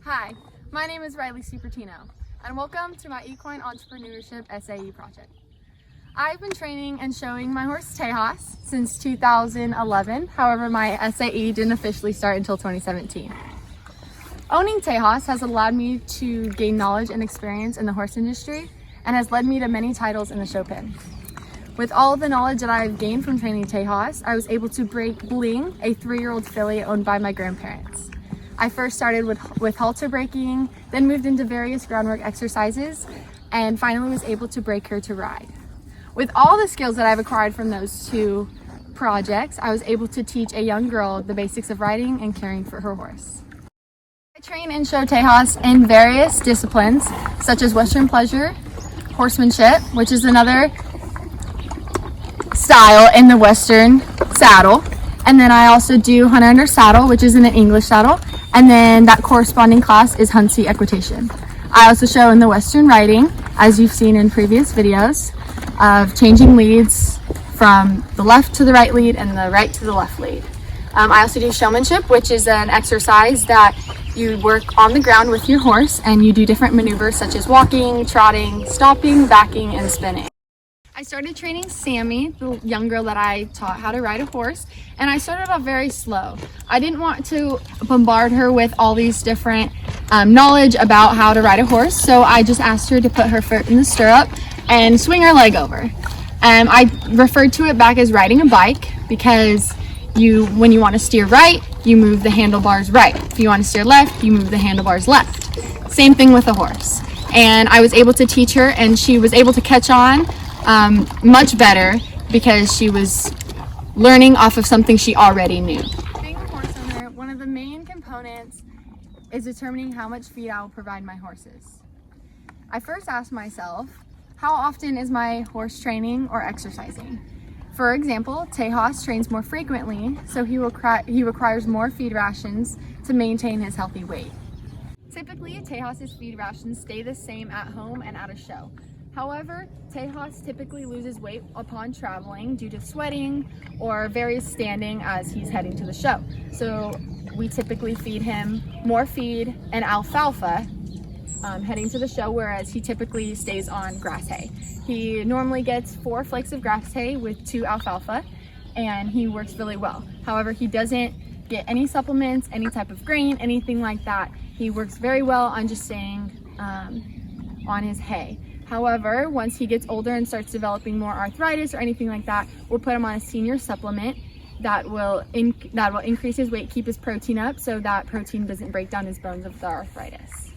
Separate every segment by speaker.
Speaker 1: Hi, my name is Riley Supertino, and welcome to my Equine Entrepreneurship SAE project. I've been training and showing my horse Tejas since 2011, however my SAE didn't officially start until 2017. Owning Tejas has allowed me to gain knowledge and experience in the horse industry and has led me to many titles in the show pen. With all of the knowledge that I've gained from training Tejas, I was able to break Bling, a 3-year-old filly owned by my grandparents. I first started with halter breaking, then moved into various groundwork exercises, and finally was able to break her to ride. With all the skills that I've acquired from those two projects, I was able to teach a young girl the basics of riding and caring for her horse. I train and show Tejas in various disciplines, such as Western pleasure, horsemanship, which is another style in the Western saddle, and then I also do hunter under saddle, which is in an English saddle, and then that corresponding class is Huntsy equitation. I also show in the Western riding, as you've seen in previous videos, of changing leads from the left to the right lead and the right to the left lead. I also do showmanship, which is an exercise that you work on the ground with your horse and you do different maneuvers such as walking, trotting, stopping, backing, and spinning. I started training Sammy, the young girl that I taught how to ride a horse, and I started off very slow. I didn't want to bombard her with all these different knowledge about how to ride a horse, so I just asked her to put her foot in the stirrup and swing her leg over. I referred to it back as riding a bike because when you want to steer right, you move the handlebars right. If you want to steer left, you move the handlebars left. Same thing with a horse. And I was able to teach her, and she was able to catch on much better because she was learning off of something she already knew. Being a horse owner, one of the main components is determining how much feed I will provide my horses. I first asked myself, how often is my horse training or exercising? For example, Tejas trains more frequently, so he requires more feed rations to maintain his healthy weight. Typically, Tejas' feed rations stay the same at home and at a show. However, Tejas typically loses weight upon traveling due to sweating or various standing as he's heading to the show. So we typically feed him more feed and alfalfa heading to the show, whereas he typically stays on grass hay. He normally gets 4 flakes of grass hay with 2 alfalfa, and he works really well. However, he doesn't get any supplements, any type of grain, anything like that. He works very well on just staying on his hay. However, once he gets older and starts developing more arthritis or anything like that, we'll put him on a senior supplement that will increase his weight, keep his protein up, so that protein doesn't break down his bones of the arthritis.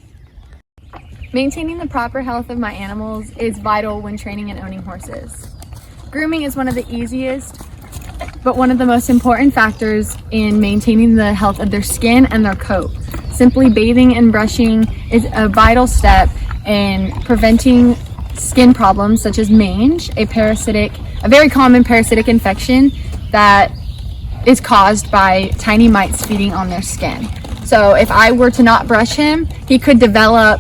Speaker 1: Maintaining the proper health of my animals is vital when training and owning horses. Grooming is one of the easiest, but one of the most important factors in maintaining the health of their skin and their coat. Simply bathing and brushing is a vital step in preventing skin problems such as mange, a very common parasitic infection that is caused by tiny mites feeding on their skin. So if I were to not brush him, he could develop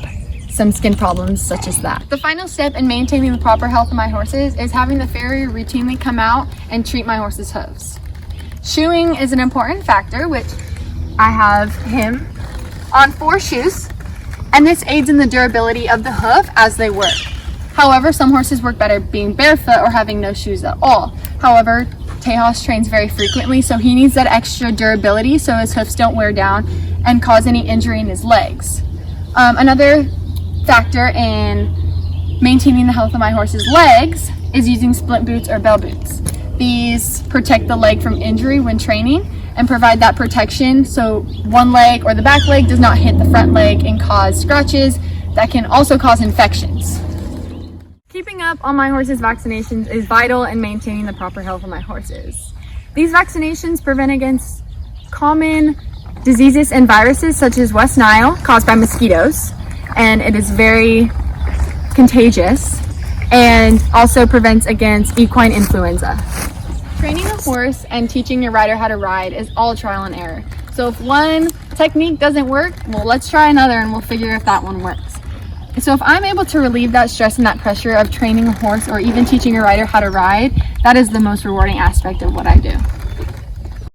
Speaker 1: some skin problems such as that. The final step in maintaining the proper health of my horses is having the farrier routinely come out and treat my horse's hooves. Shoeing is an important factor, which I have him on 4 shoes, and this aids in the durability of the hoof as they work. However, some horses work better being barefoot or having no shoes at all. However, Tejas trains very frequently, so he needs that extra durability so his hoofs don't wear down and cause any injury in his legs. Another factor in maintaining the health of my horse's legs is using splint boots or bell boots. These protect the leg from injury when training and provide that protection so one leg or the back leg does not hit the front leg and cause scratches that can also cause infections. Keeping up on my horse's vaccinations is vital in maintaining the proper health of my horses. These vaccinations prevent against common diseases and viruses such as West Nile caused by mosquitoes, and it is very contagious, and also prevents against equine influenza. Training a horse and teaching your rider how to ride is all trial and error. So if one technique doesn't work, well, let's try another and we'll figure if that one works. So if I'm able to relieve that stress and that pressure of training a horse or even teaching a rider how to ride, that is the most rewarding aspect of what I do.